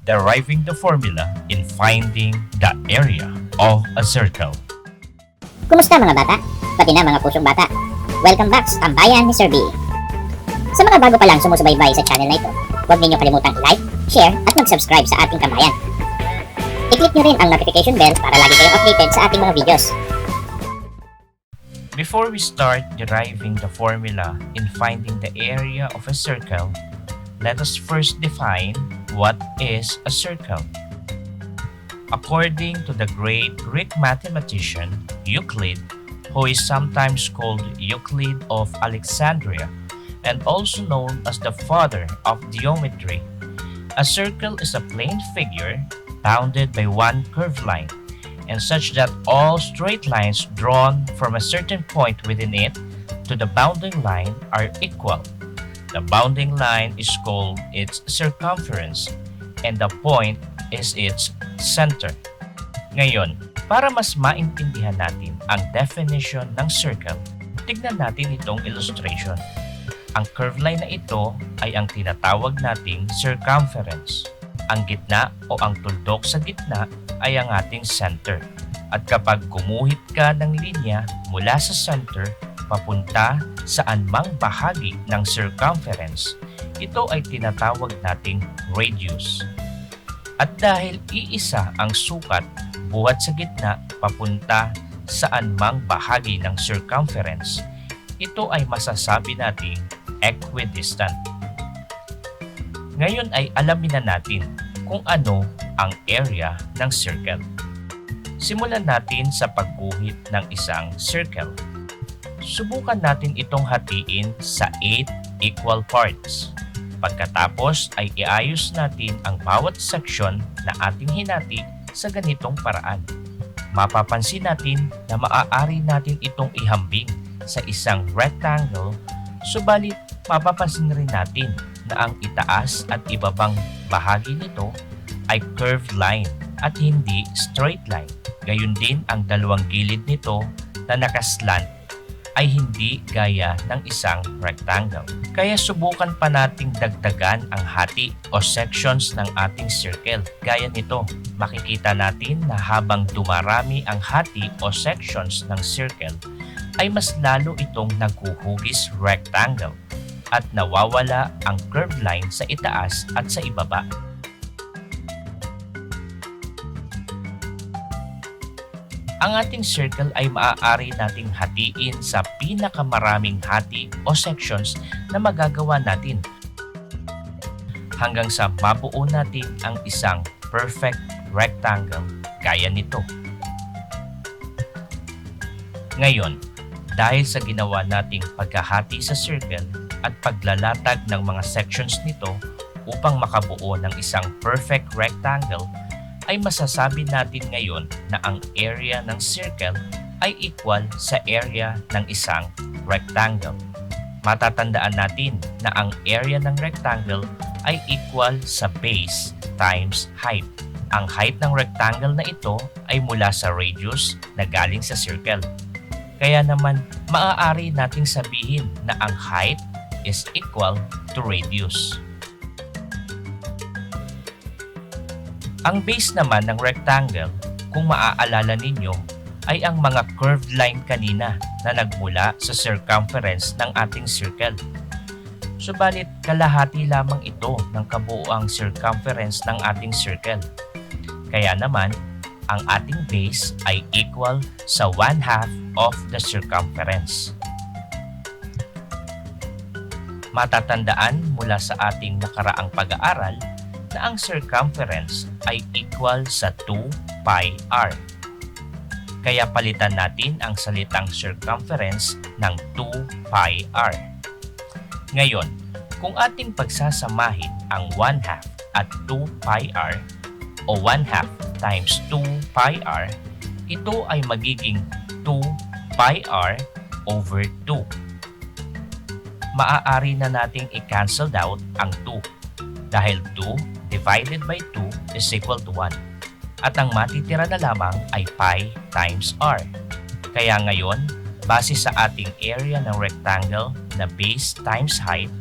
deriving the formula in finding the area of a circle. Kumusta mga bata? Pati na mga pusong bata. Welcome back sa tambayan ni Sir B. Sa mga bago pa lang sumusubaybay sa channel na ito, huwag ninyo kalimutang like, share at mag-subscribe sa ating tambayan. I-click nyo rin ang notification bell para lagi kayong updated sa ating mga videos. Before we start deriving the formula in finding the area of a circle, let us first define what is a circle. According to the great Greek mathematician Euclid, who is sometimes called Euclid of Alexandria and also known as the father of geometry, a circle is a plane figure bounded by one curved line, and such that all straight lines drawn from a certain point within it to the bounding line are equal. The bounding line is called its circumference, and the point is its center. Ngayon, para mas maintindihan natin ang definition ng circle, tignan natin itong illustration. Ang curved line na ito ay ang tinatawag nating circumference. Ang gitna o ang tuldok sa gitna ay ang ating center. At kapag gumuhit ka ng linya mula sa center papunta sa anumang bahagi ng circumference, ito ay tinatawag nating radius. At dahil iisa ang sukat buhat sa gitna papunta sa anumang bahagi ng circumference, ito ay masasabi nating equidistant. Ngayon ay alamin na natin kung ano ang area ng circle. Simulan natin sa pagguhit ng isang circle. Subukan natin itong hatiin sa 8 equal parts. Pagkatapos ay iayos natin ang bawat section na ating hinati sa ganitong paraan. Mapapansin natin na maaari natin itong ihambing sa isang rectangle, subalit mapapansin rin natin na ang itaas at ibabang bahagi nito ay curved line at hindi straight line. Gayun din ang dalawang gilid nito na nakaslant ay hindi gaya ng isang rectangle. Kaya subukan pa nating dagdagan ang hati o sections ng ating circle. Gaya nito, makikita natin na habang dumarami ang hati o sections ng circle, ay mas lalo itong naghuhugis rectangle at nawawala ang curved line sa itaas at sa ibaba. Ang ating circle ay maaari nating hatiin sa pinakamaraming hati o sections na magagawa natin hanggang sa mabuo natin ang isang perfect rectangle gaya nito. Ngayon, dahil sa ginawa nating paghahati sa circle at paglalatag ng mga sections nito upang makabuo ng isang perfect rectangle, ay masasabi natin ngayon na ang area ng circle ay equal sa area ng isang rectangle. Matatandaan natin na ang area ng rectangle ay equal sa base times height. Ang height ng rectangle na ito ay mula sa radius na galing sa circle. Kaya naman, maaari nating sabihin na ang height is equal to radius. Ang base naman ng rectangle, kung maaalala ninyo, ay ang mga curved line kanina na nagmula sa circumference ng ating circle. Subalit, kalahati lamang ito ng kabuuang circumference ng ating circle. Kaya naman, ang ating base ay equal sa 1/2 of the circumference. Matatandaan mula sa ating nakaraang pag-aaral na ang circumference ay equal sa 2 pi r. Kaya palitan natin ang salitang circumference ng 2 pi r. Ngayon, kung ating pagsasamahin ang 1/2 at 2 pi r o 1/2 times 2 pi r, ito ay magiging 2 pi r over 2. Maaari na nating i-cancel out ang 2 dahil 2 divided by 2 is equal to 1. At ang matitira na lamang ay pi times r. Kaya ngayon, base sa ating area ng rectangle na base times height,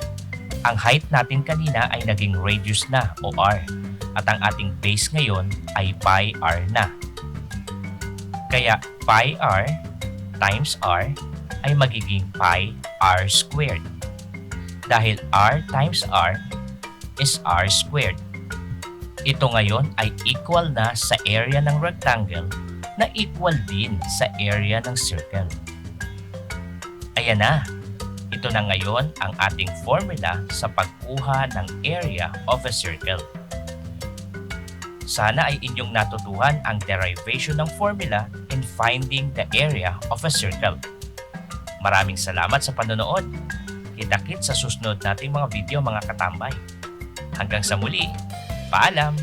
ang height natin kanina ay naging radius na o r. At ang ating base ngayon ay pi r na. Kaya pi r times r ay magiging pi r squared. Dahil r times r is r squared. Ito ngayon ay equal na sa area ng rectangle na equal din sa area ng circle. Ayan na. Ito na ngayon ang ating formula sa pagkuha ng area of a circle. Sana ay inyong natutuhan ang derivation ng formula in finding the area of a circle. Maraming salamat sa panonood. Kita-kits sa susunod nating mga video mga katambay. Hanggang sa muli, paalam!